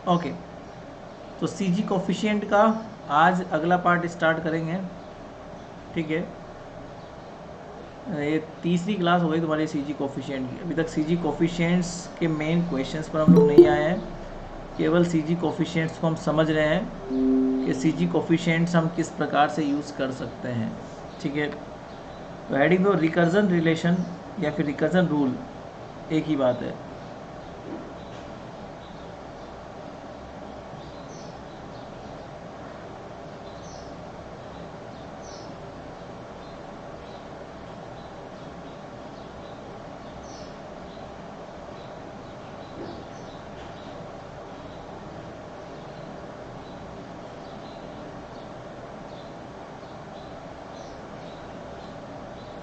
Okay, तो सी जी coefficient का आज अगला पार्ट स्टार्ट करेंगे, ठीक है। ये तीसरी क्लास हो गई तुम्हारी सी जी कोफिशिएंट की। अभी तक सी जी कोफिशिएंट्स के मेन क्वेश्चंस पर हम लोग नहीं आए हैं, केवल सी जी कोफिशिएंट्स को हम समझ रहे हैं कि सी जी कोफिशिएंट्स हम किस प्रकार से यूज़ कर सकते हैं, ठीक है। तो हेडिंग दो, रिकर्जन रिलेशन या फिर रिकर्जन रूल एक ही बात है।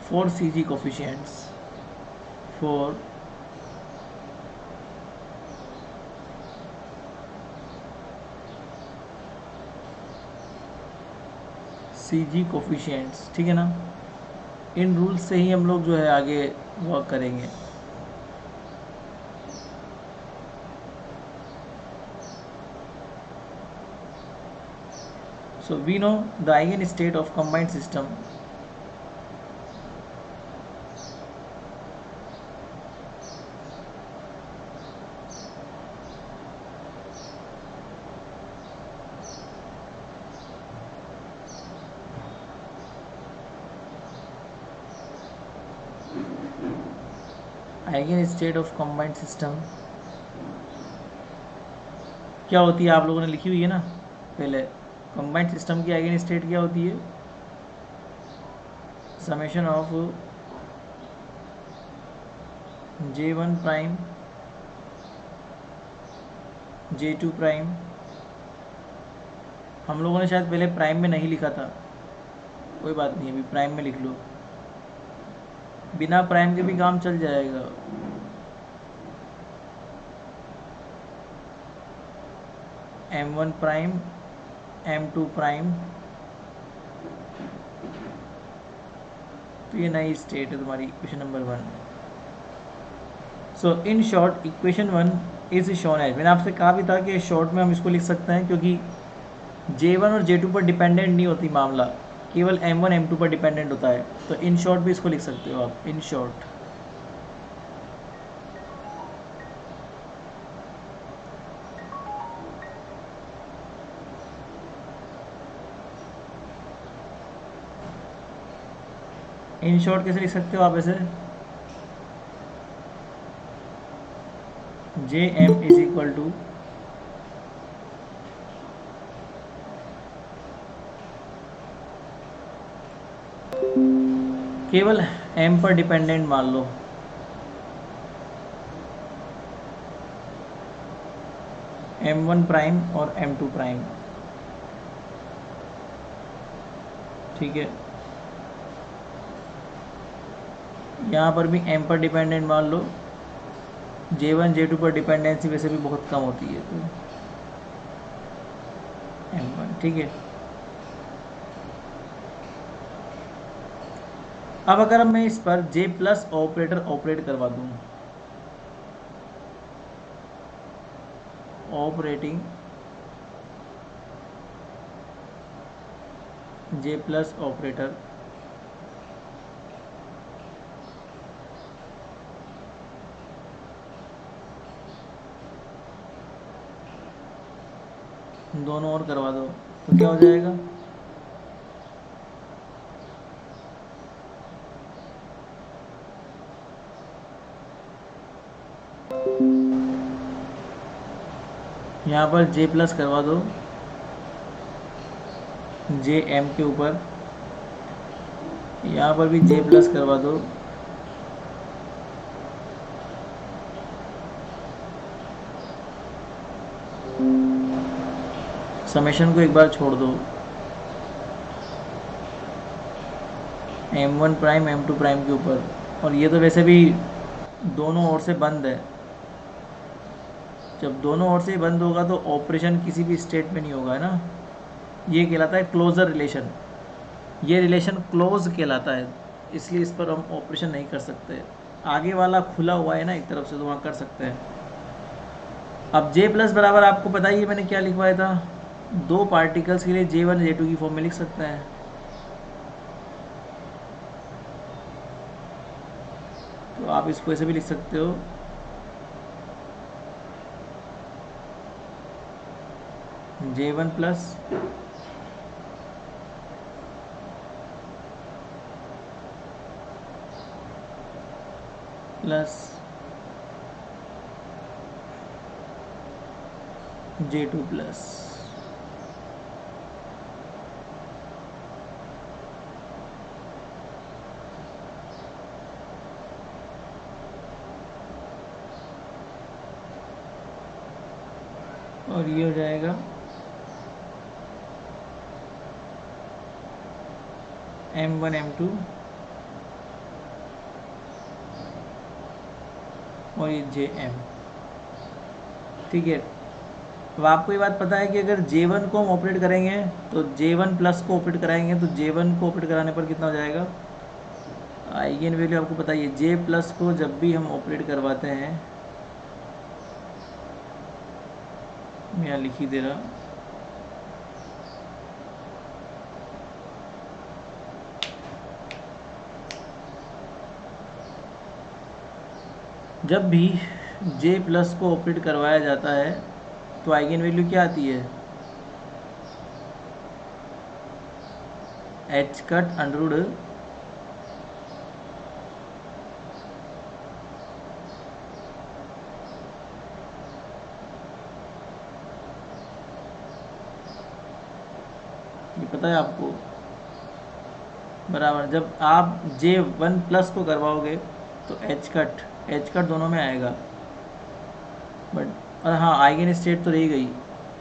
for CG coefficients, for CG coefficients, ठीक है ना। इन रूल्स से ही हम लोग जो है आगे वर्क करेंगे। So we know the eigenstate of combined system eigenstate of combined system क्या होती है, आप लोगों ने लिखी हुई है ना पहले। कंबाइंड सिस्टम की आइगन क्या होती है? Summation of J1 prime J2 prime. हम लोगों ने शायद पहले प्राइम में नहीं लिखा था, कोई बात नहीं, अभी प्राइम में लिख लो, बिना प्राइम के भी काम चल जाएगा। M1 प्राइम M2 प्राइम, तो ये नई स्टेट है तुम्हारी equation number 1। So in short equation 1 is shown as, मैंने आपसे कहा भी था कि शॉर्ट में हम इसको लिख सकते हैं क्योंकि J1 और J2 पर डिपेंडेंट नहीं होती मामला, केवल M1 M2 पर डिपेंडेंट होता है। तो इन शॉर्ट भी इसको लिख सकते हो आप, इन शॉर्ट। इन शॉर्ट कैसे लिख सकते हो आप ऐसे? JM इज इक्वल टू केवल M पर डिपेंडेंट मान लो, M1 प्राइम और M2 प्राइम, ठीक है। यहाँ पर भी M पर डिपेंडेंट मान लो, J1 J2 पर डिपेंडेंसी वैसे भी बहुत कम होती है, तो M1, ठीक है। अब अगर मैं इस पर J प्लस ऑपरेटर ऑपरेट करवा दूँ, ऑपरेटिंग J प्लस ऑपरेटर, दोनों और करवा दो, तो क्या हो जाएगा? यहाँ पर J प्लस करवा दो JM के ऊपर, यहाँ पर भी J प्लस करवा दो समेशन को एक बार छोड़ दो, M1 प्राइम M2 प्राइम के ऊपर। और ये तो वैसे भी दोनों ओर से बंद है, जब दोनों ओर से ही बंद होगा तो ऑपरेशन किसी भी स्टेट में नहीं होगा, है ना। ये कहलाता है क्लोजर रिलेशन, ये रिलेशन क्लोज कहलाता है, इसलिए इस पर हम ऑपरेशन नहीं कर सकते। आगे वाला खुला हुआ है ना एक तरफ से, तो वहाँ कर सकते हैं। अब J प्लस बराबर आपको पता ही है मैंने क्या लिखवाया था, दो पार्टिकल्स के लिए J1 J2 की फॉर्म में लिख सकते हैं। तो आप इसको ऐसे भी लिख सकते हो, J1 plus plus J2 plus. और ये हो जाएगा M1 M2 और ये JM। ठीक है। अब आपको ये बात पता है कि अगर J1 को हम ऑपरेट करेंगे तो J1 प्लस को ऑपरेट कराएंगे तो J1 को ऑपरेट कराने पर कितना हो जाएगा, आइगन वैल्यू आपको पता ही है। J प्लस को जब भी हम ऑपरेट करवाते हैं, मैं यहाँ लिख ही दे रहा, जब भी J प्लस को ऑपरेट करवाया जाता है तो आइगन वैल्यू क्या आती है, एच कट अंडरवुड ये पता है आपको, बराबर जब आप J1 प्लस को करवाओगे तो एच कट दोनों में आएगा। बट और हाँ, आइगन स्टेट तो रह गई,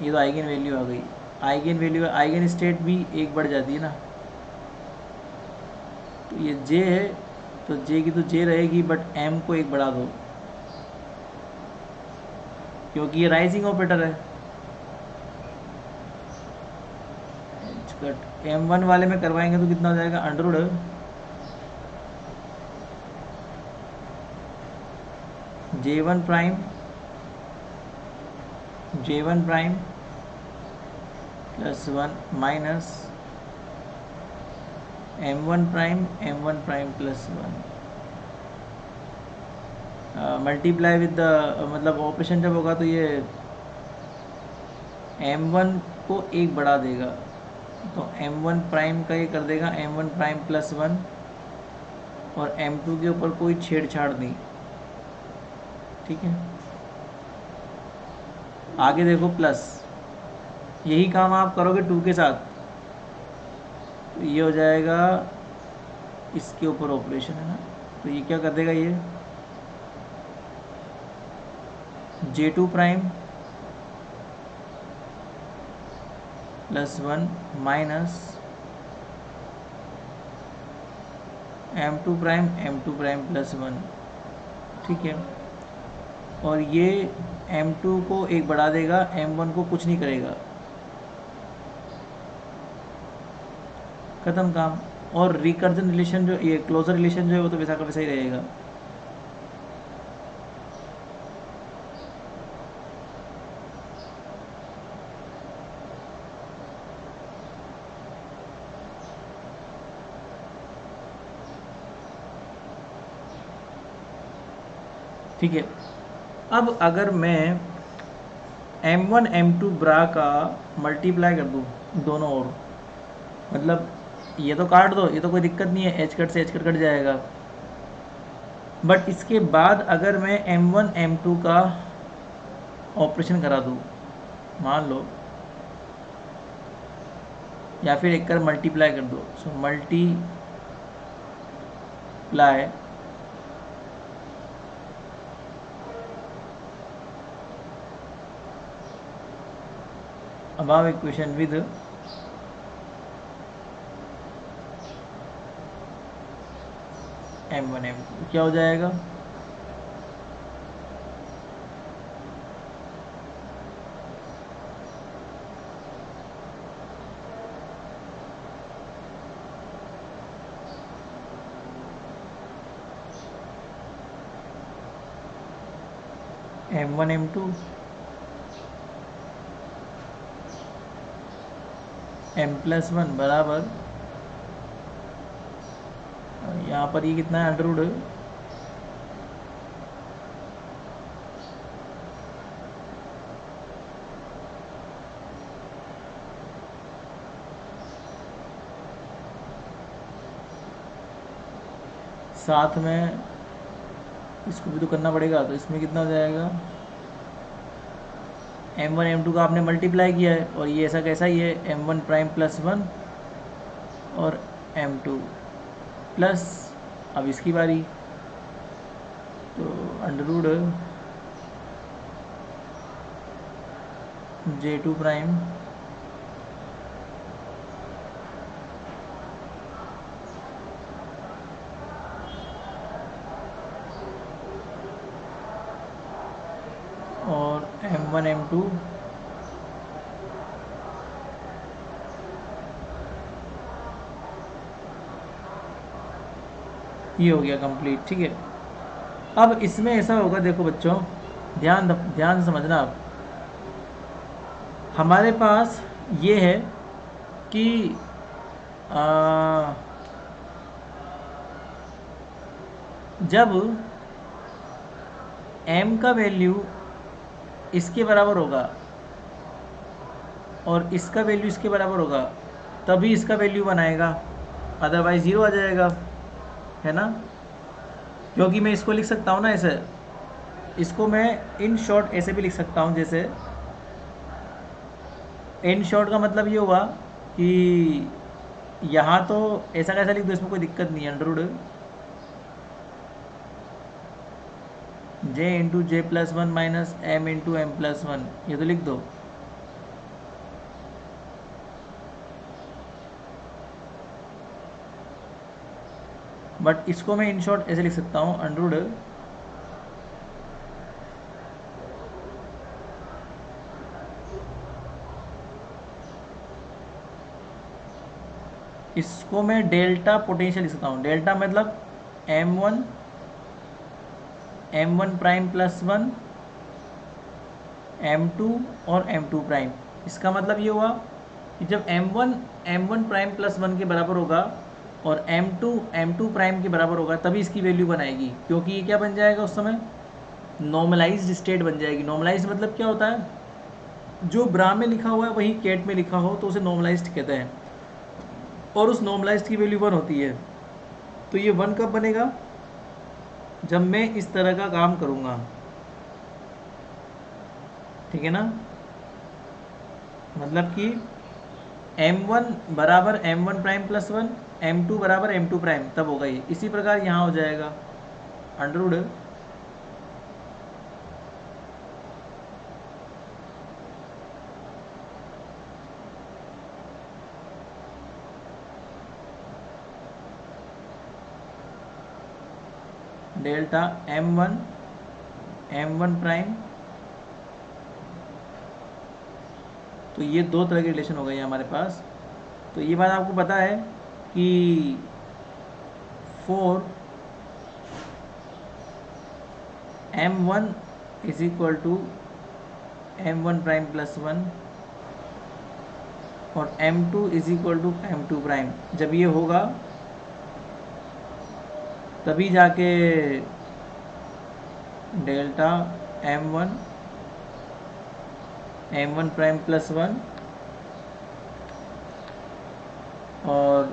ये तो आइगन वैल्यू आ गई। आइगन वैल्यू आइगन स्टेट भी एक बढ़ जाती है ना, तो ये J है तो J की तो J रहेगी, बट M को एक बढ़ा दो क्योंकि ये राइजिंग ऑपरेटर है। एच कट M1 वाले में करवाएंगे तो कितना हो जाएगा, under root J1 prime plus 1 minus M1 prime plus 1 multiply with the, मतलब ऑपरेशन जब होगा तो ये M1 को एक बढ़ा देगा तो M1 प्राइम का ये कर देगा M1 प्राइम प्लस 1 और M2 के ऊपर कोई छेड़छाड़ नहीं। ठीक है, आगे देखो प्लस, यही काम आप करोगे 2 के साथ तो ये हो जाएगा, इसके ऊपर ऑपरेशन है ना, तो ये क्या कर देगा, ये J2 prime plus 1 minus M2 prime plus 1। ठीक है, और ये M2 को एक बढ़ा देगा, M1 को कुछ नहीं करेगा, खत्म काम। और रिकर्जन रिलेशन जो, ये क्लोजर रिलेशन जो है वो तो वैसा का वैसा ही रहेगा। ठीक है, अब अगर मैं M1 M2 ब्रा का मल्टीप्लाई कर दूँ दोनों ओर, मतलब ये तो काट दो, ये तो कोई दिक्कत नहीं है, एच कट से एच कट कट जाएगा। बट इसके बाद अगर मैं M1 M2 का ऑपरेशन करा दूँ, मान लो, या फिर एक कर मल्टीप्लाई कर दो, so multiply above equation with M1 M2 क्या हो जाएगा, M1 M2 m+1 बराबर, यहाँ पर ये कितना है, अंडर रूट साथ में इसको भी तो करना पड़ेगा, तो इसमें कितना हो जाएगा, m1 m2 का आपने मल्टीप्लाई किया है और ये ऐसा कैसा ही है, m1 प्राइम प्लस 1 और m2 प्लस, अब इसकी बारी, तो अंडर रूट J2 प्राइम और m1 m2 ये हो गया कंप्लीट। ठीक है, अब इसमें ऐसा होगा, देखो बच्चों ध्यान से समझना आप, हमारे पास ये है कि जब m का वैल्यू इसके बराबर होगा और इसका वैल्यू इसके बराबर होगा तभी इसका वैल्यू बनाएगा, अदरवाइज 0 आ जाएगा, है ना। क्योंकि मैं इसको लिख सकता हूँ ना ऐसे, इसको मैं इन शॉर्ट ऐसे भी लिख सकता हूँ, जैसे इन शॉर्ट का मतलब ये हुआ कि यहाँ तो ऐसा कैसा लिख दो, इसमें कोई दिक्कत नहीं है, under root J+1 minus m+m+1 ये तो लिख दो। बट इसको मैं इन शॉर्ट ऐसे लिख सकता हूँ, अंडर रूट इसको मैं डेल्टा पोटेंशियल लिख सकता हूँ। डेल्टा मतलब m1 प्राइम प्लस 1 m2 और m2 प्राइम। इसका मतलब ये हुआ कि जब m1 प्राइम प्लस 1 के बराबर होगा और m2 प्राइम के बराबर होगा तभी इसकी वैल्यू बनाएगी, क्योंकि ये क्या बन जाएगा उस समय, नॉर्मलाइज्ड स्टेट बन जाएगी। नॉर्मलाइज्ड मतलब क्या होता है, जो ब्रा में लिखा हुआ है वही कैट में लिखा हो तो उसे नॉर्मलाइज्ड कहते हैं, और उस नॉर्मलाइज्ड की वैल्यू 1 होती है। तो ये 1 कब बनेगा, जब मैं इस तरह का काम करूँगा, ठीक है ना। मतलब कि m1 बराबर m1 प्राइम प्लस 1, m2 बराबर m2 प्राइम, तब होगा ये। इसी प्रकार यहाँ हो जाएगा under root delta m1 prime. तो ये दो तरह के रिलेशन हो गए हमारे पास। तो ये बात आपको पता है कि for m1 is equal to m1 prime plus 1 और m2 is equal to m2 prime, जब ये होगा तभी जाके डेल्टा m1 प्राइम प्लस 1 और,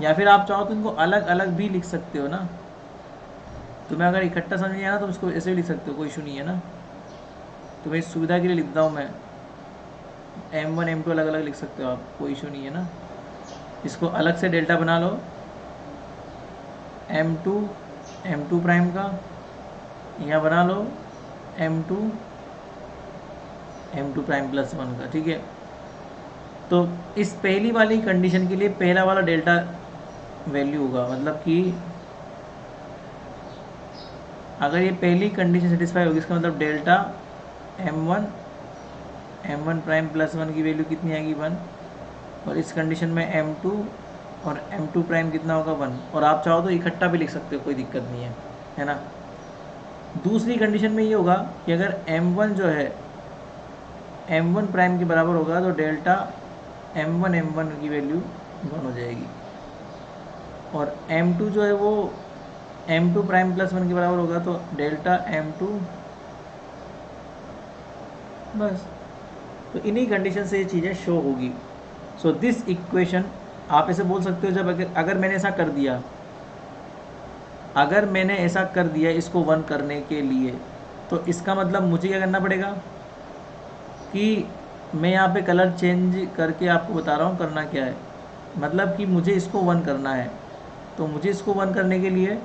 या फिर आप चाहो तो इनको अलग अलग भी लिख सकते हो ना। तुम्हें अगर इकट्ठा समझ नहीं आना तो इसको ऐसे भी लिख सकते हो, कोई इशू नहीं है ना। तुम्हें इस सुविधा के लिए लिखता हूँ मैं, m1 m2 अलग अलग लिख सकते हो आप, कोई इशू नहीं है ना। इसको अलग से डेल्टा बना लो m2 प्राइम का, यहाँ बना लो m2 प्राइम प्लस 1 का, ठीक है। तो इस पहली वाली कंडीशन के लिए पहला वाला डेल्टा वैल्यू होगा, मतलब कि अगर ये पहली कंडीशन सेटिस्फाई होगी इसका मतलब डेल्टा m1 प्राइम प्लस 1 की वैल्यू कितनी आएगी 1, और इस कंडीशन में m2 और m2 प्राइम कितना होगा 1। और आप चाहो तो इकट्ठा भी लिख सकते हो, कोई दिक्कत नहीं है ना। दूसरी कंडीशन में ये होगा कि अगर m1 जो है m1 प्राइम के बराबर होगा तो डेल्टा m1 की वैल्यू 1 हो जाएगी, और m2 जो है वो m2 प्राइम प्लस 1 के बराबर होगा तो डेल्टा m2, बस। तो इन्हीं कंडीशन से ये चीज़ें शो होगी। सो दिस इक्वेशन आप ऐसे बोल सकते हो, जब अगर मैंने ऐसा कर दिया, अगर मैंने ऐसा कर दिया इसको 1 करने के लिए, तो इसका मतलब मुझे क्या करना पड़ेगा कि मैं यहाँ पे कलर चेंज करके आपको बता रहा हूँ करना क्या है। मतलब कि मुझे इसको 1 करना है, तो मुझे इसको 1 करने के लिए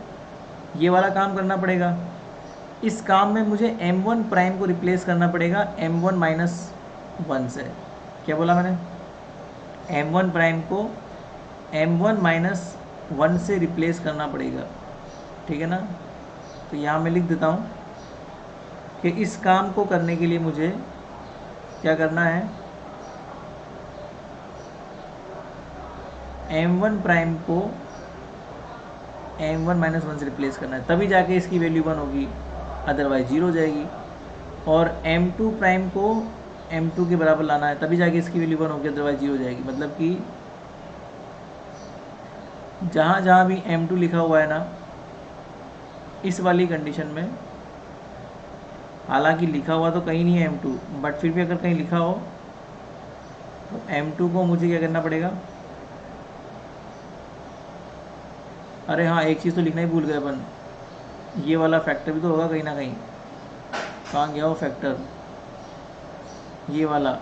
ये वाला काम करना पड़ेगा। इस काम में मुझे m1 प्राइम को रिप्लेस करना पड़ेगा m1 माइनस 1 से। क्या बोला मैंने? m1 प्राइम को m1 माइनस 1 से रिप्लेस करना पड़ेगा, ठीक है ना। तो यहाँ मैं लिख देता हूँ कि इस काम को करने के लिए मुझे क्या करना है, m1 प्राइम को m1 माइनस 1 से रिप्लेस करना है, तभी जाके इसकी वैल्यू 1 होगी, अदरवाइज 0 हो जाएगी। और m2 प्राइम को m2 के बराबर लाना है, तभी जाके इसकी वैल्यू 1 होगी, अदरवाइज 0 हो जाएगी। मतलब कि जहाँ जहाँ भी m2 लिखा हुआ है ना, इस वाली कंडीशन में, हालांकि लिखा हुआ तो कहीं नहीं है m2, बट फिर भी अगर कहीं लिखा हो तो m2 को मुझे क्या करना पड़ेगा, अरे हाँ एक चीज़ तो लिखना ही भूल गए अपन, ये वाला फैक्टर भी तो होगा कहीं ना कहीं। कहाँ गया वो फैक्टर, ये वाला,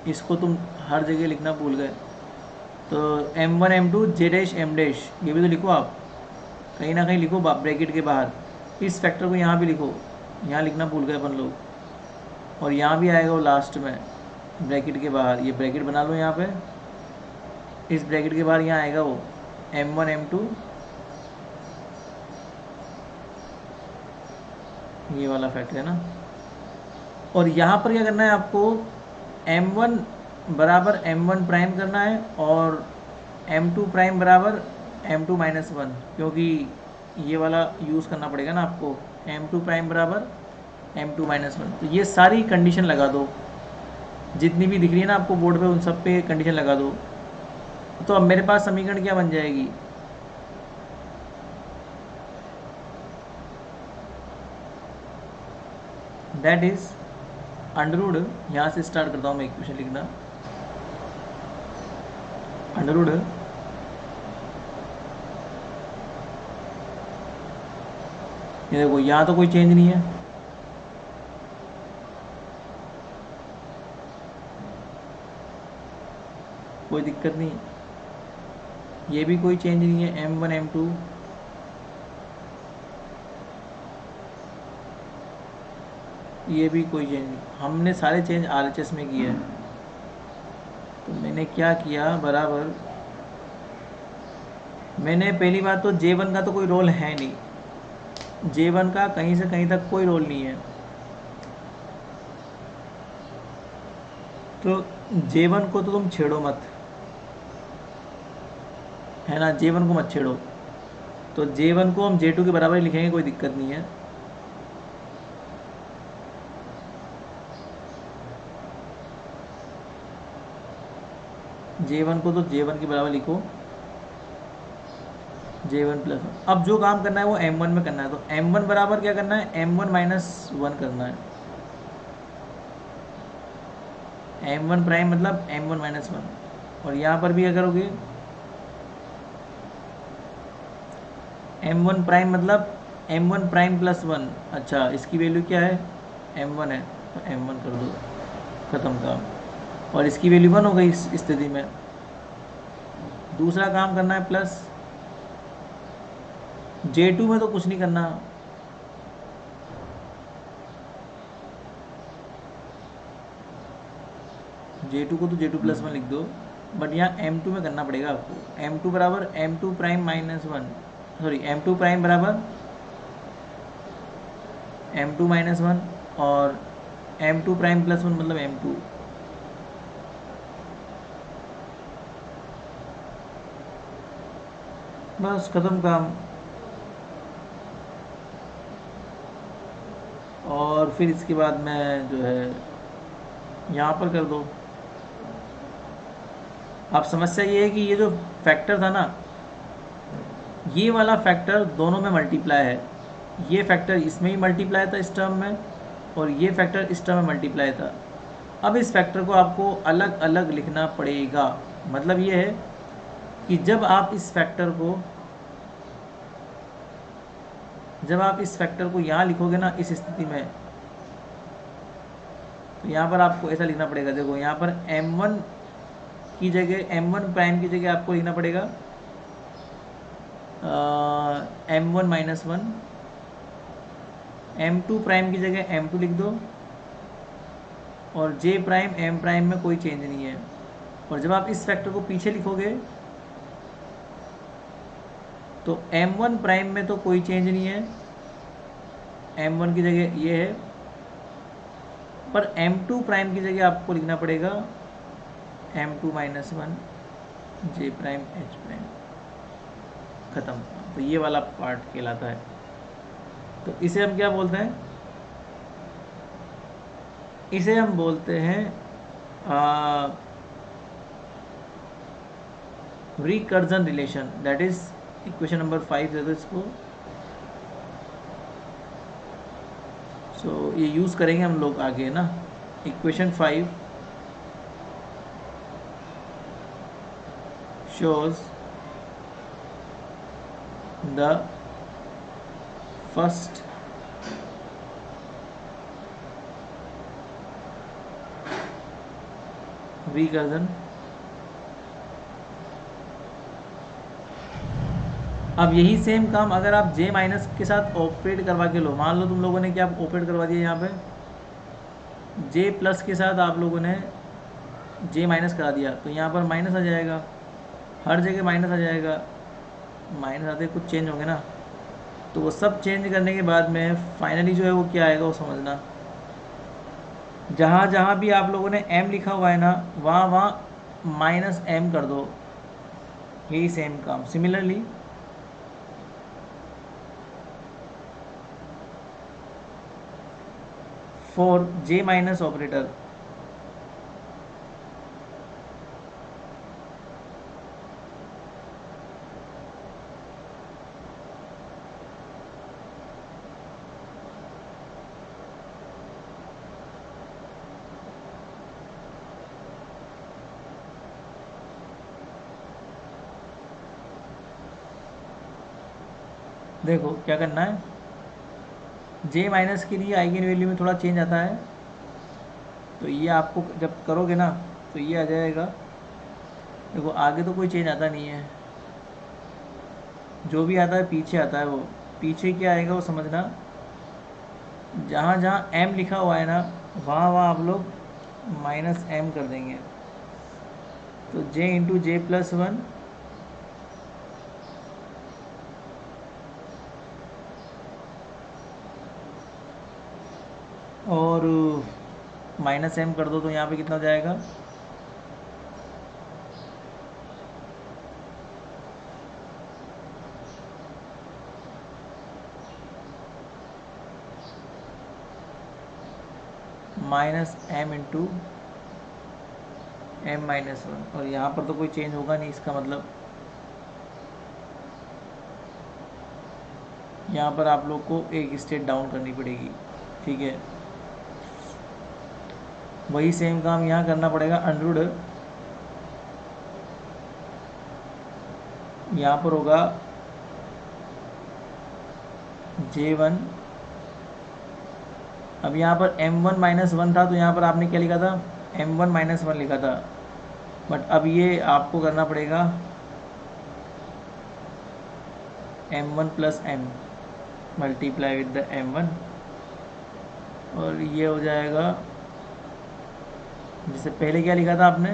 इसको तुम हर जगह लिखना भूल गए। तो m1 m2 j dash m dash, ये भी तो लिखो आप, कहीं ना कहीं लिखो ब्रैकेट के बाहर। इस फैक्टर को यहाँ भी लिखो, यहाँ लिखना भूल गए अपन लोग। और यहाँ भी आएगा वो लास्ट में ब्रैकेट के बाहर, ये ब्रैकेट बना लो यहाँ पे, इस ब्रैकेट के बाहर यहाँ आएगा वो m1 m2, ये वाला फैक्टर है ना। और यहाँ पर क्या करना है आपको, m1 बराबर m1 प्राइम करना है, और m2 प्राइम बराबर m2 माइनस 1, क्योंकि ये वाला यूज़ करना पड़ेगा ना आपको, m2 प्राइम बराबर m2 माइनस 1। तो ये सारी कंडीशन लगा दो, जितनी भी दिख रही है ना आपको बोर्ड पे, उन सब पे कंडीशन लगा दो। तो अब मेरे पास समीकरण क्या बन जाएगी, दैट इज अंडरवुड, यहाँ से स्टार्ट करता हूँ मैं इक्वेशन लिखना, अंडरवुड ये देखो यहाँ तो कोई चेंज नहीं है, कोई दिक्कत नहीं, ये भी कोई चेंज नहीं है, m1 m2, ये भी कोई चेंज नहीं, हमने सारे चेंज RHS में किए हैं। तो मैंने क्या किया, बराबर मैंने पहली बात तो J1 का तो कोई रोल है नहीं, J1 का कहीं से कहीं तक कोई रोल नहीं है, तो J1 को तो तुम छेड़ो मत, है ना, J1 को मत छेड़ो। तो J1 को हम J2 के बराबर ही लिखेंगे, कोई दिक्कत नहीं है। J1 को तो J1 के बराबर लिखो, J1 प्लस 1। अब जो काम करना है वो M1 में करना है, तो M1 बराबर क्या करना है, M1 माइनस 1 करना है। M1 प्राइम मतलब M1 माइनस 1, और यहाँ पर भी क्या करोगे, M1 प्राइम मतलब M1 प्राइम प्लस 1। अच्छा इसकी वैल्यू क्या है, M1 है, तो M1 कर दो, ख़त्म काम। और इसकी वैल्यू 1 हो गई इस स्थिति में। दूसरा काम करना है प्लस, J2 में तो कुछ नहीं करना, J2 को तो J2 प्लस 1 लिख दो, बट यहाँ M2 में करना पड़ेगा आपको। M2 बराबर M2 prime minus 1, sorry M2 prime बराबर M2 माइनस 1, और M2 प्राइम प्लस 1 मतलब M2। बस ख़त्म काम। और फिर इसके बाद मैं जो है यहाँ पर कर दो। अब समस्या ये है कि ये जो फैक्टर था ना, ये वाला फैक्टर दोनों में मल्टीप्लाई है। ये फैक्टर इसमें ही मल्टीप्लाई था इस टर्म में, और ये फैक्टर इस टर्म में मल्टीप्लाई था। अब इस फैक्टर को आपको अलग अलग लिखना पड़ेगा। मतलब ये है कि जब आप इस फैक्टर को यहाँ लिखोगे ना इस स्थिति में, तो यहाँ पर आपको ऐसा लिखना पड़ेगा। देखो यहाँ पर m1 की जगह, m1 प्राइम की जगह आपको लिखना पड़ेगा m1 माइनस 1, m2 प्राइम की जगह m2 लिख दो, और j प्राइम m प्राइम में कोई चेंज नहीं है। और जब आप इस फैक्टर को पीछे लिखोगे तो m1 प्राइम में तो कोई चेंज नहीं है, m1 की जगह ये है, पर m2 प्राइम की जगह आपको लिखना पड़ेगा m2 minus 1 j prime h prime. खत्म। तो ये वाला पार्ट कहलाता है। तो इसे हम क्या बोलते हैं? इसे हम बोलते हैं recursion relation. That is equation number 5 दे दो इसको। सो ये यूज़ करेंगे हम लोग आगे ना। Equation 5 shows the first recursion। अब यही सेम काम अगर आप j माइनस के साथ ऑपरेट करवा के लो, मान लो तुम लोगों ने क्या ऑपरेट करवा दिया, यहाँ पे j प्लस के साथ आप लोगों ने j माइनस करा दिया, तो यहाँ पर माइनस आ जाएगा, हर जगह माइनस आ जाएगा। माइनस आते कुछ चेंज होंगे ना, तो वो सब चेंज करने के बाद में फाइनली जो है वो क्या आएगा वो समझना। जहाँ जहाँ भी आप लोगों ने m लिखा हुआ है ना, वहाँ वहाँ माइनस m कर दो। यही सेम काम similarly for j minus operator, देखो क्या करना है। j माइनस के लिए आइगन वैल्यू में थोड़ा चेंज आता है, तो ये आपको जब करोगे ना तो ये आ जाएगा। देखो आगे तो कोई चेंज आता नहीं है, जो भी आता है पीछे आता है। वो पीछे क्या आएगा वो समझना। जहाँ जहाँ m लिखा हुआ है ना, वहाँ वहाँ आप लोग माइनस m कर देंगे। तो j इंटू जे प्लस 1 और माइनस m कर दो, तो यहाँ पे कितना हो जाएगा? Minus m into m minus 1। और यहाँ पर तो कोई चेंज होगा नहीं, इसका मतलब यहाँ पर आप लोग को एक स्टेट डाउन करनी पड़ेगी। ठीक है, वही सेम काम यहाँ करना पड़ेगा। अंडरवुड यहाँ पर होगा J1। अब यहाँ पर M1 माइनस 1 था, तो यहाँ पर आपने क्या लिखा था? M1 माइनस 1 लिखा था। बट अब ये आपको करना पड़ेगा M1 plus m multiply with the M1, और ये हो जाएगा, जिससे पहले क्या लिखा था आपने?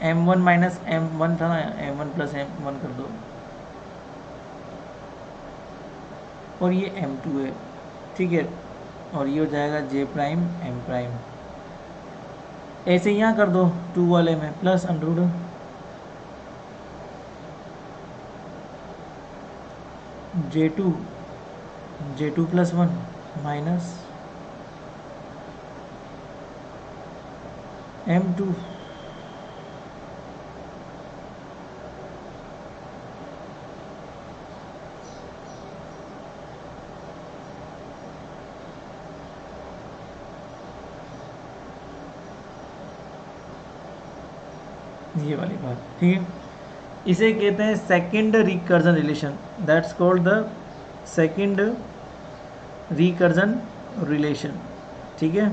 M1 माइनस M1 था ना, M1 प्लस M1 कर दो, और ये M2 है। ठीक है, और ये हो जाएगा J प्राइम M प्राइम। ऐसे यहाँ कर दो 2 वाले में plus Underwood J2 plus 1 minus M2 ये वाली बात, ठीक है। इसे कहते हैं second recursion relation, that's called the second recursion relation, ठीक है।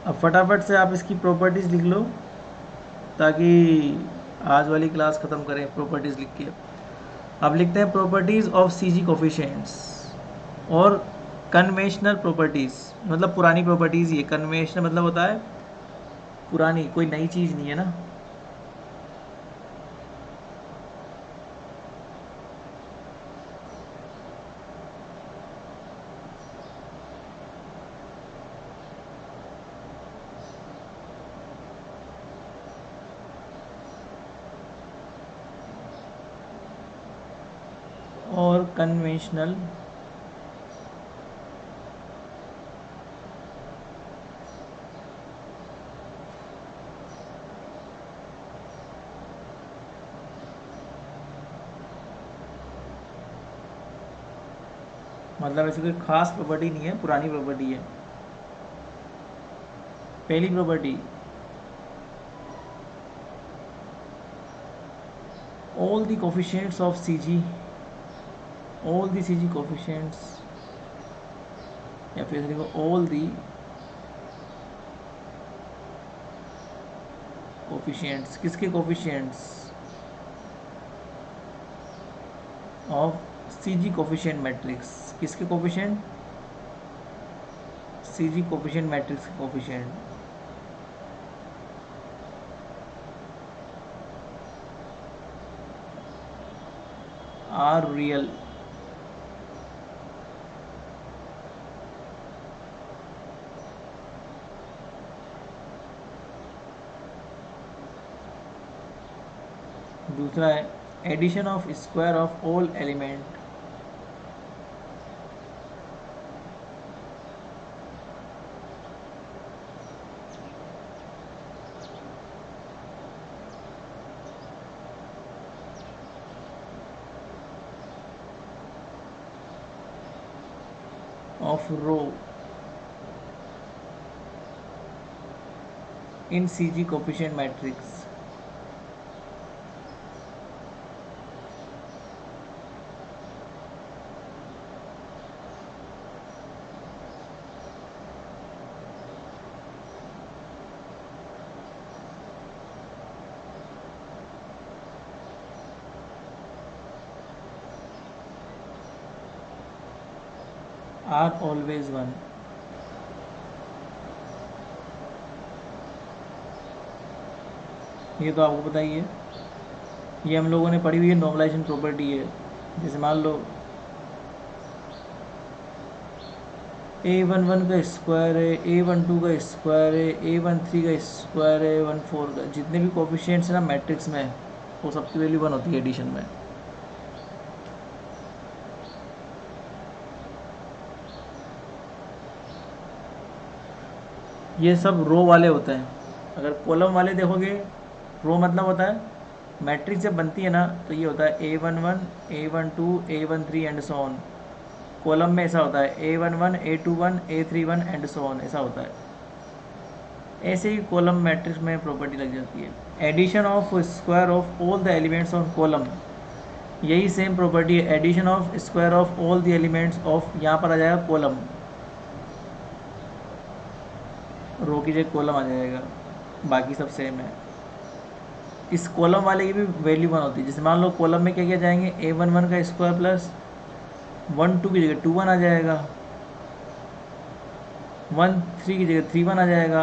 अब फटाफट से आप इसकी प्रॉपर्टीज़ लिख लो ताकि आज वाली क्लास ख़त्म करें प्रॉपर्टीज़ लिख के। अब लिखते हैं प्रॉपर्टीज़ ऑफ सीजी कोफिशिएंट्स और कन्वेंशनल प्रॉपर्टीज़, मतलब पुरानी प्रॉपर्टीज़। ये कन्वेंशनल मतलब होता है पुरानी, कोई नई चीज़ नहीं है ना। और कन्वेंशनल मतलब ऐसी कोई खास प्रॉपर्टी नहीं है, पुरानी प्रॉपर्टी है। पहली property, all the coefficients of CG, all the CG coefficients, या फिर देखो all the coefficients, किसके coefficients of CG coefficient matrix, किसके coefficient, CG coefficient matrix के coefficient are real, दूसरा है addition of square of all element of row in CG coefficient matrix are always one। ये तो आपको पता ही है, ये हम लोगों ने पढ़ी हुई है, नॉर्मलाइजेशन प्रॉपर्टी है। जैसे मान लो A11 का स्क्वायर है, A12 का स्क्वायर है, A13 का स्क्वायर है, A14 का, जितने भी कोफिशिएंट्स हैं ना मैट्रिक्स में, वो सबकी वैल्यू 1 होती है एडिशन में। ये सब रो वाले होते हैं। अगर कॉलम वाले देखोगे, रो मतलब होता है मैट्रिक्स जब बनती है ना तो ये होता है A11, A12, A13 and so on. Column में ऐसा होता है A11, A21, A31 and so on, ऐसा होता है। ऐसे ही कॉलम मैट्रिक्स में प्रॉपर्टी लग जाती है। Addition of square of all the elements of column, यही सेम प्रॉपर्टी है। Addition of square of all the elements of, यहाँ पर आ जाएगा कॉलम, रो की जगह कॉलम आ जाएगा, बाकी सब सेम है। इस कॉलम वाले की भी वैल्यू 1 होती है। जैसे मान लो कॉलम में क्या क्या जाएंगे, A11 का स्क्वायर प्लस 12 की जगह 21 आ जाएगा, 13 की जगह 31 आ जाएगा।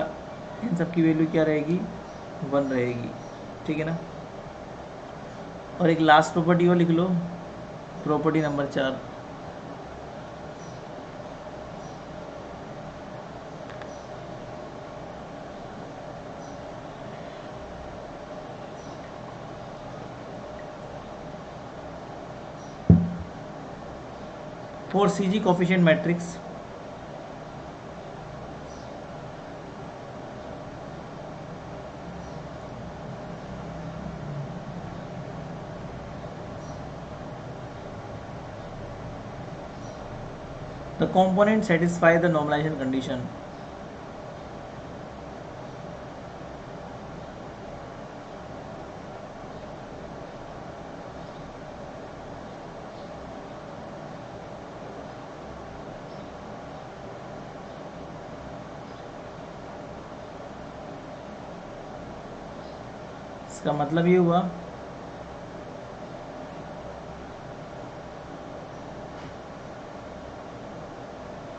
इन सब की वैल्यू क्या रहेगी, 1 रहेगी, ठीक है ना। और एक लास्ट प्रॉपर्टी और लिख लो, property number 4, for CG coefficient matrix the component satisfy the normalisation condition. इसका मतलब ये हुआ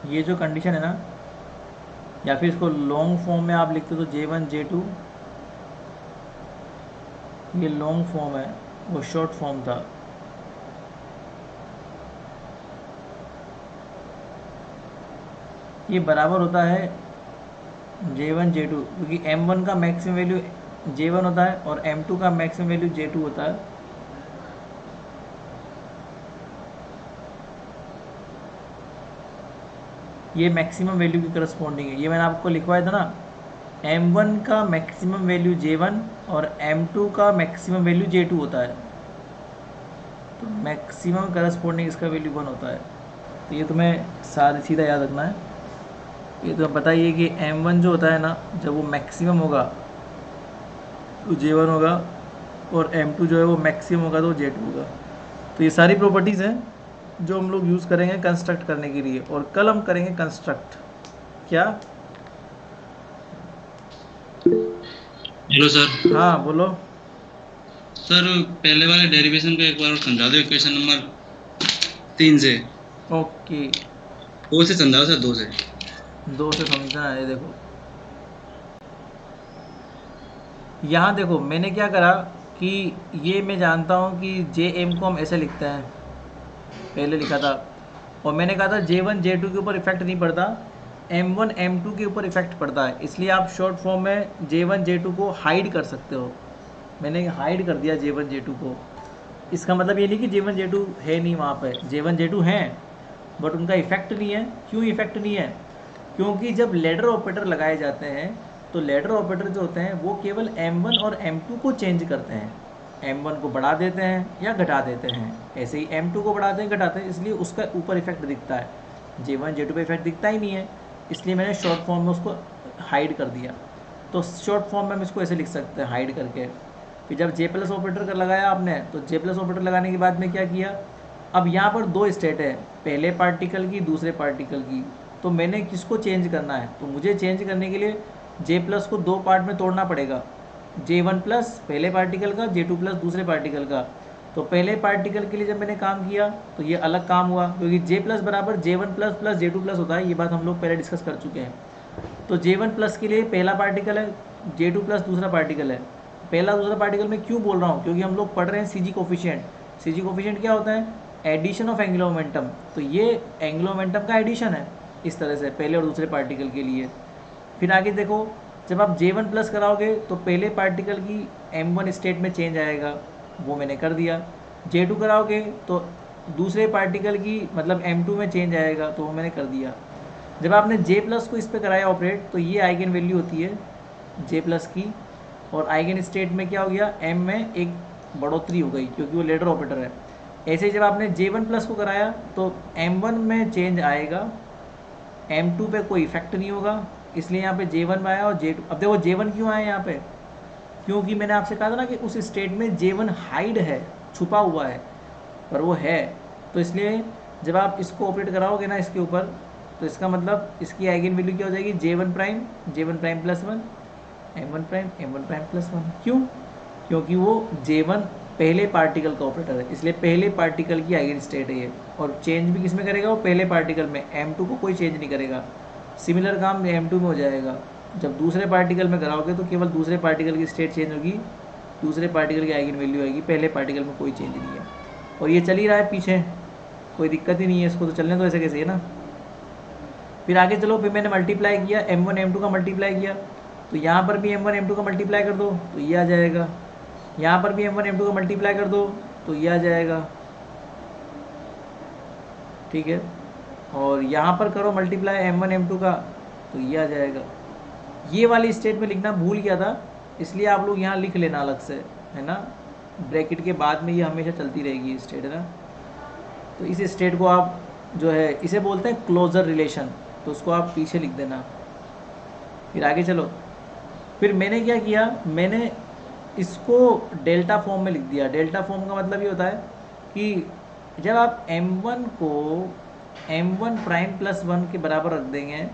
ये जो कंडीशन है ना, या फिर इसको लॉन्ग फॉर्म में आप लिखते हो तो J1 J2, ये लॉन्ग फॉर्म है, वो शॉर्ट फॉर्म था। ये बराबर होता है J1 J2, क्योंकि M1 का मैक्सिमम वैल्यू J1 होता है और M2 का मैक्सिमम वैल्यू J2 होता है। ये मैक्सिमम वैल्यू की करस्पॉन्डिंग है, ये मैंने आपको लिखवाया था ना, M1 का मैक्सिमम वैल्यू J1 और M2 का मैक्सिमम वैल्यू J2 होता है, तो मैक्सिमम करस्पॉन्डिंग इसका वैल्यू 1 होता है। तो ये तुम्हें सारी सीधा याद रखना है। ये तुम्हें पता ही है कि M1 जो होता है ना, जब वो मैक्सिमम होगा तो J1 होगा, और M2 जो है वो मैक्सिमम होगा तो J2 होगा। तो ये सारी प्रॉपर्टीज़ हैं जो हम लोग यूज़ करेंगे कंस्ट्रक्ट करने के लिए, और कल हम करेंगे कंस्ट्रक्ट। क्या? Hello sir. हाँ बोलो। सर पहले वाले डेरिवेशन को एक बार और समझा दो, इक्वेशन नंबर 3 से। ओके, 2 से समझाओ सर, 2 से। 2 से समझना है। देखो यहाँ देखो मैंने क्या करा कि ये मैं जानता हूँ कि JM को हम ऐसे लिखते हैं, पहले लिखा था, और मैंने कहा था J1 J2 के ऊपर इफेक्ट नहीं पड़ता, M1 M2 के ऊपर इफेक्ट पड़ता है, इसलिए आप शॉर्ट फॉर्म में J1 J2 को हाइड कर सकते हो। मैंने हाइड कर दिया J1 J2 को। इसका मतलब ये नहीं कि J1 J2 है नहीं वहाँ पे, J1 J2 हैं, बट उनका इफेक्ट नहीं है। क्यों इफेक्ट नहीं है? क्योंकि जब लेडर ऑपरेटर लगाए जाते हैं तो लेडर ऑपरेटर जो होते हैं वो केवल M1 और M2 को चेंज करते हैं, M1 को बढ़ा देते हैं या घटा देते हैं, ऐसे ही M2 को बढ़ाते हैं घटाते हैं, इसलिए उसका ऊपर इफेक्ट दिखता है, J1 J2 पे इफेक्ट दिखता ही नहीं है, इसलिए मैंने शॉर्ट फॉर्म में उसको हाइड कर दिया। तो शॉर्ट फॉर्म में हम इसको ऐसे लिख सकते हैं हाइड करके। फिर जब J प्लस ऑपरेटर कर लगाया आपने, तो J प्लस ऑपरेटर लगाने के बाद में क्या किया, अब यहाँ पर 2 स्टेट है, पहले पार्टिकल की दूसरे पार्टिकल की, तो मैंने किसको चेंज करना है, तो मुझे चेंज करने के लिए J प्लस को 2 पार्ट में तोड़ना पड़ेगा, J1 प्लस पहले पार्टिकल का, J2 प्लस दूसरे पार्टिकल का। तो पहले पार्टिकल के लिए जब मैंने काम किया तो ये अलग काम हुआ, क्योंकि J प्लस बराबर J1 plus plus J2 plus होता है, ये बात हम लोग पहले डिस्कस कर चुके हैं। तो J1 प्लस के लिए पहला पार्टिकल है, J2 प्लस दूसरा पार्टिकल है। पहला दूसरा पार्टिकल में क्यों बोल रहा हूँ, क्योंकि हम लोग पढ़ रहे हैं CG कोफिशिएंट। CG कोफिशिएंट क्या होता है? Addition of angular momentum. तो ये एंगुलर मोमेंटम का एडिशन है, इस तरह से पहले और दूसरे पार्टिकल के लिए। फिर आगे देखो, जब आप J1 प्लस कराओगे तो पहले पार्टिकल की M1 स्टेट में चेंज आएगा, वो मैंने कर दिया। J2 कराओगे तो दूसरे पार्टिकल की मतलब M2 में चेंज आएगा, तो वो मैंने कर दिया। जब आपने J प्लस को इस पर कराया ऑपरेट, तो ये आइगन वैल्यू होती है J प्लस की, और आइगन स्टेट में क्या हो गया, M में एक बढ़ोतरी हो गई, क्योंकि वो लेडर ऑपरेटर है। ऐसे ही जब आपने J1 प्लस को कराया तो M1 में चेंज आएगा, M2 पे कोई इफेक्ट नहीं होगा, इसलिए यहाँ पे J1 में आया और J2। अब देखो J1 क्यों आया यहाँ पे, क्योंकि मैंने आपसे कहा था ना कि उस स्टेट में J1 हाइड है, छुपा हुआ है, पर वो है। तो इसलिए जब आप इसको ऑपरेट कराओगे ना इसके ऊपर, तो इसका मतलब इसकी आइगन वैल्यू क्या हो जाएगी, J1 prime plus 1, M1 prime plus 1। क्यों? क्योंकि वो J1 पहले पार्टिकल का ऑपरेटर है, इसलिए पहले पार्टिकल की आइगन स्टेट है ये, और चेंज भी किस में करेगा, वो पहले पार्टिकल में, M2 को कोई चेंज नहीं करेगा। सिमिलर काम M2 में हो जाएगा। जब दूसरे पार्टिकल में कराओगे तो केवल दूसरे पार्टिकल की स्टेट चेंज होगी, दूसरे पार्टिकल की आइगन वैल्यू आएगी, पहले पार्टिकल में कोई चेंज नहीं है। और ये चल ही रहा है पीछे, कोई दिक्कत ही नहीं है, इसको तो चलने दो ऐसे कैसे है ना। फिर आगे चलो, फिर मैंने मल्टीप्लाई किया, M1 M2 का मल्टीप्लाई किया, तो यहाँ पर भी M1 M2 का मल्टीप्लाई कर दो तो ये आ जाएगा, यहाँ पर भी M1 M2 का मल्टीप्लाई कर दो तो ये आ जाएगा, ठीक है। और यहाँ पर करो मल्टीप्लाई M1 M2 का तो ये आ जाएगा। ये वाली स्टेट में लिखना भूल गया था, इसलिए आप लोग यहाँ लिख लेना अलग से, है ना, ब्रैकेट के बाद में ये हमेशा चलती रहेगी स्टेट, है ना। तो इस स्टेट को आप जो है इसे बोलते हैं क्लोजर रिलेशन, तो उसको आप पीछे लिख देना। फिर आगे चलो, फिर मैंने क्या किया, मैंने इसको डेल्टा फॉर्म में लिख दिया। डेल्टा फॉर्म का मतलब ये होता है कि जब आप m1 को m1 प्राइम प्लस वन के बराबर रख देंगे,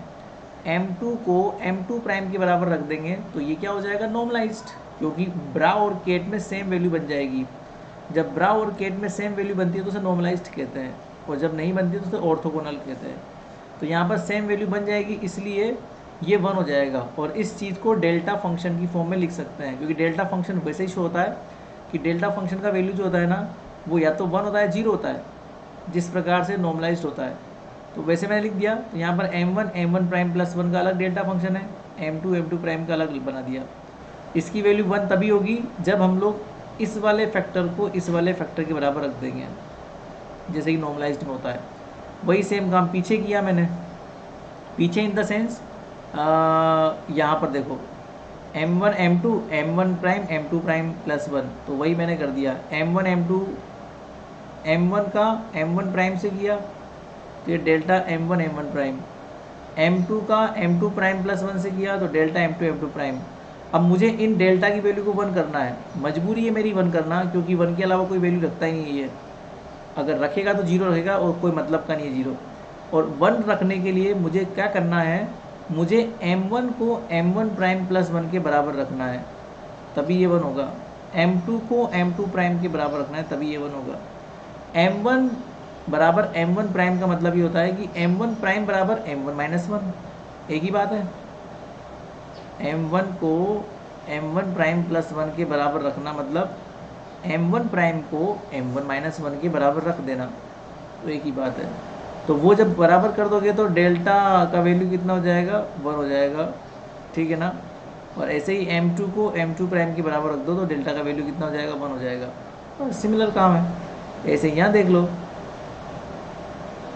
m2 को m2 प्राइम के बराबर रख देंगे, तो ये क्या हो जाएगा, नॉर्मलाइज्ड, क्योंकि ब्रा और केट में सेम वैल्यू बन जाएगी। जब ब्रा और केट में सेम वैल्यू बनती है तो उसे नॉर्मलाइज्ड कहते हैं, और जब नहीं बनती तो उसे ऑर्थोगोनल कहते हैं। तो यहाँ पर सेम वैल्यू बन जाएगी, इसलिए ये 1 हो जाएगा। और इस चीज़ को डेल्टा फंक्शन की फॉर्म में लिख सकते हैं, क्योंकि डेल्टा फंक्शन वैसे ही शो होता है कि डेल्टा फंक्शन का वैल्यू जो होता है ना, वो या तो 1 होता है 0 होता है, जिस प्रकार से नॉर्मलाइज्ड होता है। तो वैसे मैंने लिख दिया। तो यहाँ पर m1 प्राइम प्लस वन का अलग डेल्टा फंक्शन है, m2 प्राइम का अलग बना दिया। इसकी वैल्यू 1 तभी होगी जब हम लोग इस वाले फैक्टर को इस वाले फैक्टर के बराबर रख देंगे, जैसे कि नॉर्मलाइज्ड में होता है। वही सेम काम पीछे किया मैंने, पीछे इन द सेंस यहाँ पर देखो m1 m2 m1 prime m2 prime plus one, तो वही मैंने कर दिया। m1 m2 m1 का m1 प्राइम से किया, तो ये डेल्टा m1 प्राइम, m2 का m2 प्राइम प्लस वन से किया, तो डेल्टा m2 प्राइम। अब मुझे इन डेल्टा की वैल्यू को 1 करना है, मजबूरी है मेरी 1 करना, क्योंकि 1 के अलावा कोई वैल्यू रखता ही नहीं है ये। अगर रखेगा तो 0 रहेगा और कोई मतलब का नहीं है 0। और 1 रखने के लिए मुझे क्या करना है, मुझे m1 को m1 प्राइम प्लस वन के बराबर रखना है, तभी ये 1 होगा। m2 को m2 प्राइम के बराबर रखना है, तभी ये 1 होगा। m1 बराबर m1 प्राइम का मतलब ये होता है कि m1 प्राइम बराबर m1 माइनस वन, एक ही बात है। m1 को m1 प्राइम प्लस वन के बराबर रखना मतलब m1 प्राइम को m1 माइनस वन के बराबर रख देना, तो एक ही बात है। तो वो जब बराबर कर दोगे तो डेल्टा का वैल्यू कितना हो जाएगा, 1 हो जाएगा, ठीक है ना। और ऐसे ही m2 को m2 प्राइम के बराबर रख दो तो डेल्टा का वैल्यू कितना हो जाएगा, 1 हो जाएगा। और सिमिलर काम है। ऐसे यहाँ देख लो,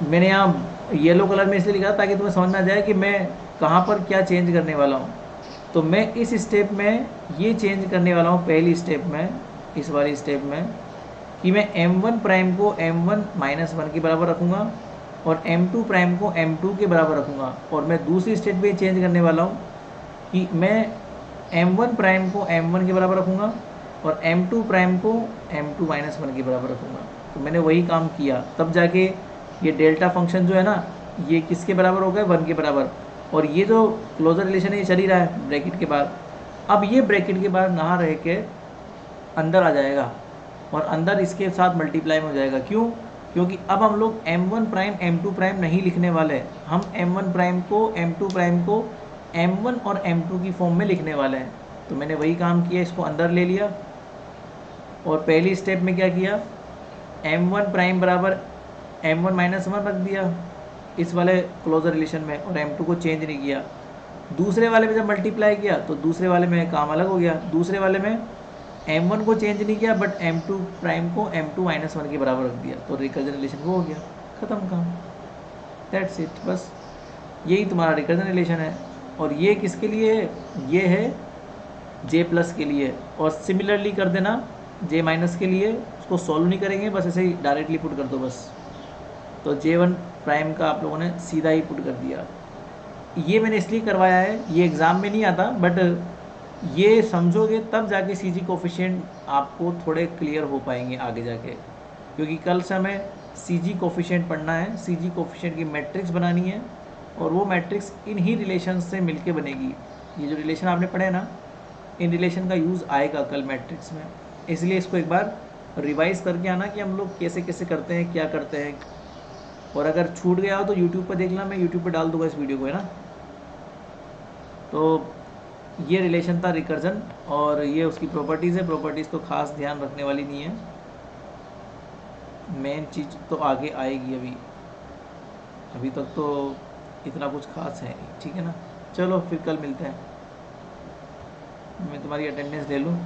मैंने यहाँ येलो कलर में इसलिए लिखा ताकि तुम्हें समझ में आ जाए कि मैं कहाँ पर क्या चेंज करने वाला हूँ। तो मैं इस स्टेप में ये चेंज करने वाला हूँ, पहली स्टेप में, इस वाली स्टेप में, कि मैं m1 प्राइम को m1 माइनस वन के बराबर रखूँगा और m2 प्राइम को m2 के बराबर रखूँगा। और मैं दूसरी स्टेप में चेंज करने वाला हूँ कि मैं m1 प्राइम को m1 के बराबर रखूँगा और m2 प्राइम को m2 माइनस वन के बराबर रखूँगा। तो मैंने वही काम किया, तब जाके ये डेल्टा फंक्शन जो है ना, ये किसके बराबर हो गए, 1 के बराबर। और ये जो क्लोजर रिलेशन है ये चल ही रहा है ब्रैकेट के बाद। अब ये ब्रैकेट के बाद नहा रह के अंदर आ जाएगा और अंदर इसके साथ मल्टीप्लाई में हो जाएगा। क्यों? क्योंकि अब हम लोग m1 प्राइम m2 प्राइम नहीं लिखने वाले, हम m1 प्राइम को m2 प्राइम को m1 और m2 की फॉर्म में लिखने वाले हैं। तो मैंने वही काम किया, इसको अंदर ले लिया और पहली स्टेप में क्या किया, m1 प्राइम बराबर m1 माइनस वन रख दिया इस वाले क्लोजर रिलेशन में और m2 को चेंज नहीं किया। दूसरे वाले में जब मल्टीप्लाई किया तो दूसरे वाले में काम अलग हो गया। दूसरे वाले में m1 को चेंज नहीं किया बट m2 प्राइम को m2 माइनस वन के बराबर रख दिया, तो रिकर्जन रिलेशन वो हो गया, ख़त्म काम, दैट्स इट। बस यही तुम्हारा रिकर्जन रिलेशन है। और ये किसके लिए है, ये है j प्लस के लिए। और सिमिलरली कर देना j माइनस के लिए, उसको सॉल्व नहीं करेंगे, बस ऐसे ही डायरेक्टली पुट कर दो बस। तो J1 प्राइम का आप लोगों ने सीधा ही पुट कर दिया। ये मैंने इसलिए करवाया है, ये एग्ज़ाम में नहीं आता, बट ये समझोगे तब जाके CG कोफिशिएंट आपको थोड़े क्लियर हो पाएंगे आगे जाके, क्योंकि कल से हमें CG कोफिशिएंट पढ़ना है, CG कोफिशिएंट की मैट्रिक्स बनानी है और वो मैट्रिक्स इन ही रिलेशन से मिलके बनेगी। ये जो रिलेशन आपने पढ़े ना, इन रिलेशन का यूज़ आएगा कल मैट्रिक्स में, इसलिए इसको एक बार रिवाइज़ करके आना कि हम लोग कैसे कैसे करते हैं, क्या करते हैं। और अगर छूट गया हो तो यूट्यूब पर देखना, मैं यूट्यूब पर डाल दूंगा इस वीडियो को, है ना। तो ये रिलेशन था रिकर्जन, और ये उसकी प्रॉपर्टीज़ है। प्रॉपर्टीज़ तो खास ध्यान रखने वाली नहीं है, मेन चीज़ तो आगे आएगी। अभी तक तो इतना कुछ खास है नहीं, ठीक है ना। चलो फिर कल मिलते हैं, मैं तुम्हारी अटेंडेंस ले लूँ।